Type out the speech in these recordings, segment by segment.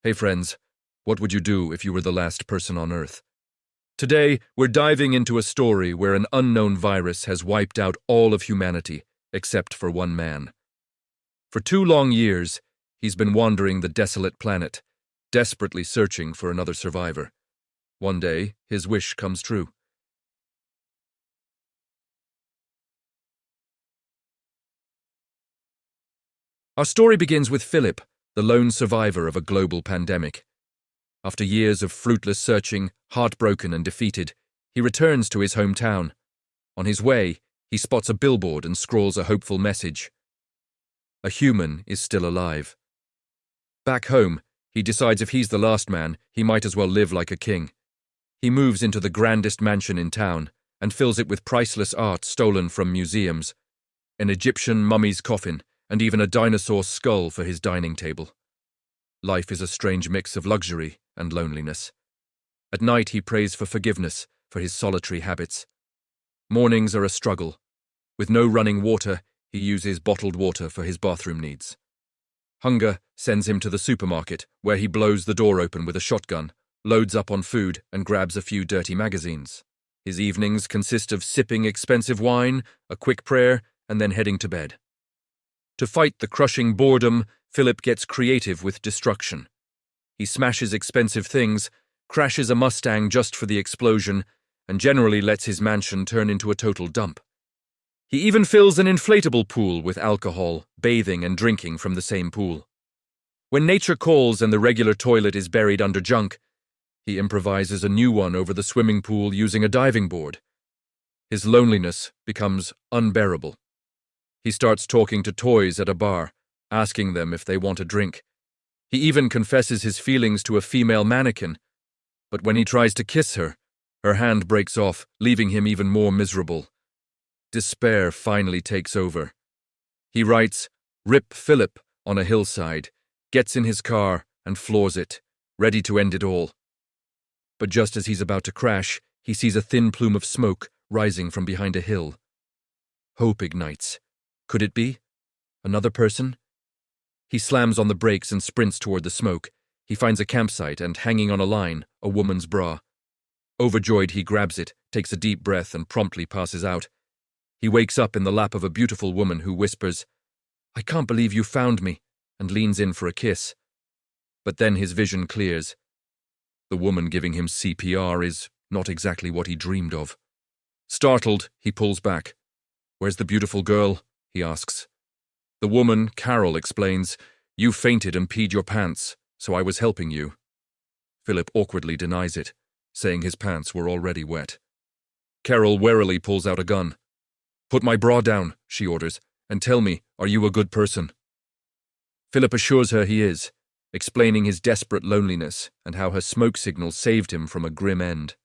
Hey friends, what would you do if you were the last person on Earth? Today, we're diving into a story where an unknown virus has wiped out all of humanity, except for one man. For 2 long years, he's been wandering the desolate planet, desperately searching for another survivor. One day, his wish comes true. Our story begins with Philip, the lone survivor of a global pandemic. After years of fruitless searching, heartbroken and defeated, he returns to his hometown. On his way, he spots a billboard and scrawls a hopeful message. A human is still alive. Back home, he decides if he's the last man, he might as well live like a king. He moves into the grandest mansion in town and fills it with priceless art stolen from museums, an Egyptian mummy's coffin, and even a dinosaur skull for his dining table. Life is a strange mix of luxury and loneliness. At night he prays for forgiveness for his solitary habits. Mornings are a struggle. With no running water, he uses bottled water for his bathroom needs. Hunger sends him to the supermarket, where he blows the door open with a shotgun, loads up on food, and grabs a few dirty magazines. His evenings consist of sipping expensive wine, a quick prayer, and then heading to bed. To fight the crushing boredom, Philip gets creative with destruction. He smashes expensive things, crashes a Mustang just for the explosion, and generally lets his mansion turn into a total dump. He even fills an inflatable pool with alcohol, bathing and drinking from the same pool. When nature calls and the regular toilet is buried under junk, he improvises a new one over the swimming pool using a diving board. His loneliness becomes unbearable. He starts talking to toys at a bar, asking them if they want a drink. He even confesses his feelings to a female mannequin, but when he tries to kiss her, her hand breaks off, leaving him even more miserable. Despair finally takes over. He writes, "Rip Philip," on a hillside, gets in his car and floors it, ready to end it all. But just as he's about to crash, he sees a thin plume of smoke rising from behind a hill. Hope ignites. Could it be? Another person? He slams on the brakes and sprints toward the smoke. He finds a campsite and, hanging on a line, a woman's bra. Overjoyed, he grabs it, takes a deep breath, and promptly passes out. He wakes up in the lap of a beautiful woman who whispers, "I can't believe you found me," and leans in for a kiss. But then his vision clears. The woman giving him CPR is not exactly what he dreamed of. Startled, he pulls back. "Where's the beautiful girl?" he asks. The woman, Carol, explains, "You fainted and peed your pants, so I was helping you." Philip awkwardly denies it, saying his pants were already wet. Carol warily pulls out a gun. "Put my bra down," she orders, "and tell me, are you a good person?" Philip assures her he is, explaining his desperate loneliness and how her smoke signal saved him from a grim end.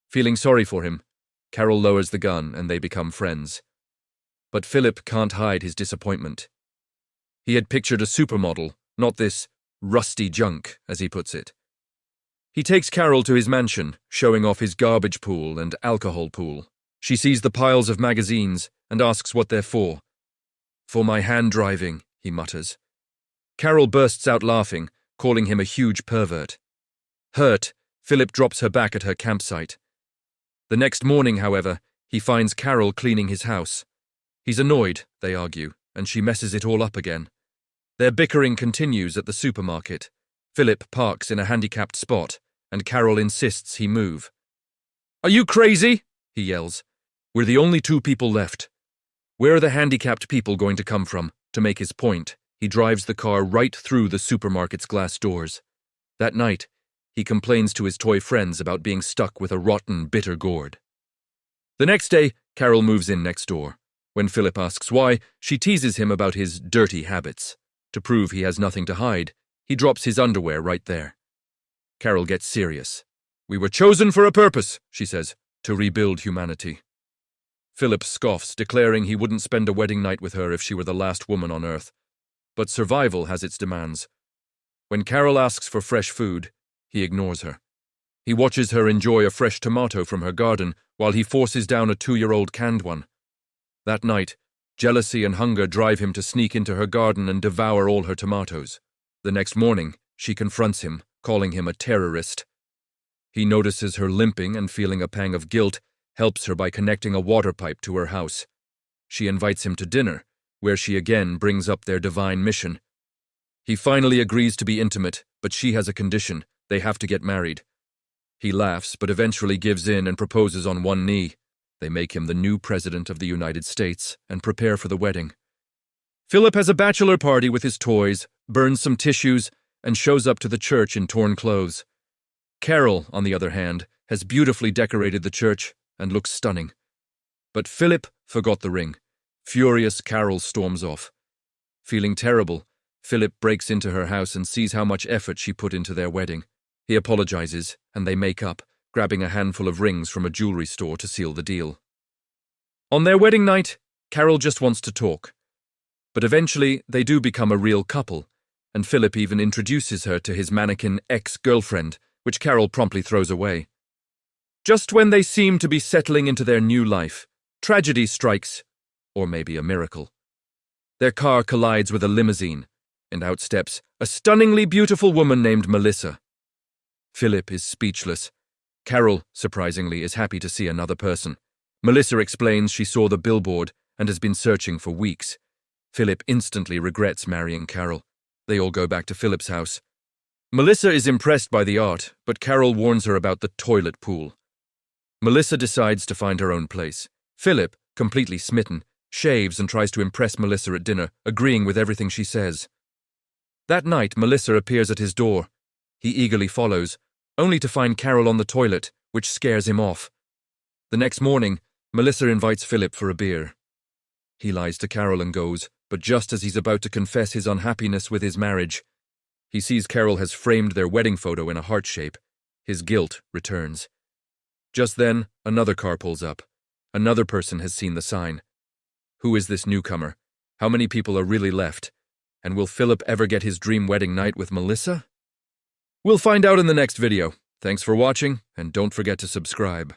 Feeling sorry for him, Carol lowers the gun and they become friends. But Philip can't hide his disappointment. He had pictured a supermodel, not this rusty junk, as he puts it. He takes Carol to his mansion, showing off his garbage pool and alcohol pool. She sees the piles of magazines and asks what they're for. "For my hand driving," he mutters. Carol bursts out laughing, calling him a huge pervert. Hurt, Philip drops her back at her campsite. The next morning, however, he finds Carol cleaning his house. He's annoyed, they argue, and she messes it all up again. Their bickering continues at the supermarket. Philip parks in a handicapped spot, and Carol insists he move. "Are you crazy?" he yells. "We're the only 2 people left. Where are the handicapped people going to come from?" To make his point, he drives the car right through the supermarket's glass doors. That night, he complains to his toy friends about being stuck with a rotten, bitter gourd. The next day, Carol moves in next door. When Philip asks why, she teases him about his dirty habits. To prove he has nothing to hide, he drops his underwear right there. Carol gets serious. "We were chosen for a purpose," she says, "to rebuild humanity." Philip scoffs, declaring he wouldn't spend a wedding night with her if she were the last woman on Earth. But survival has its demands. When Carol asks for fresh food, he ignores her. He watches her enjoy a fresh tomato from her garden while he forces down a 2-year-old canned one. That night, jealousy and hunger drive him to sneak into her garden and devour all her tomatoes. The next morning, she confronts him, calling him a terrorist. He notices her limping and, feeling a pang of guilt, helps her by connecting a water pipe to her house. She invites him to dinner, where she again brings up their divine mission. He finally agrees to be intimate, but she has a condition: they have to get married. He laughs, but eventually gives in and proposes on one knee. They make him the new president of the United States and prepare for the wedding. Philip has a bachelor party with his toys, burns some tissues, and shows up to the church in torn clothes. Carol, on the other hand, has beautifully decorated the church and looks stunning. But Philip forgot the ring. Furious, Carol storms off. Feeling terrible, Philip breaks into her house and sees how much effort she put into their wedding. He apologizes, and they make up, grabbing a handful of rings from a jewelry store to seal the deal. On their wedding night, Carol just wants to talk. But eventually, they do become a real couple, and Philip even introduces her to his mannequin ex-girlfriend, which Carol promptly throws away. Just when they seem to be settling into their new life, tragedy strikes, or maybe a miracle. Their car collides with a limousine, and out steps a stunningly beautiful woman named Melissa. Philip is speechless. Carol, surprisingly, is happy to see another person. Melissa explains she saw the billboard and has been searching for weeks. Philip instantly regrets marrying Carol. They all go back to Philip's house. Melissa is impressed by the art, but Carol warns her about the toilet pool. Melissa decides to find her own place. Philip, completely smitten, shaves and tries to impress Melissa at dinner, agreeing with everything she says. That night, Melissa appears at his door. He eagerly follows, only to find Carol on the toilet, which scares him off. The next morning, Melissa invites Philip for a beer. He lies to Carol and goes, but just as he's about to confess his unhappiness with his marriage, he sees Carol has framed their wedding photo in a heart shape. His guilt returns. Just then, another car pulls up. Another person has seen the sign. Who is this newcomer? How many people are really left? And will Philip ever get his dream wedding night with Melissa? We'll find out in the next video. Thanks for watching, and don't forget to subscribe.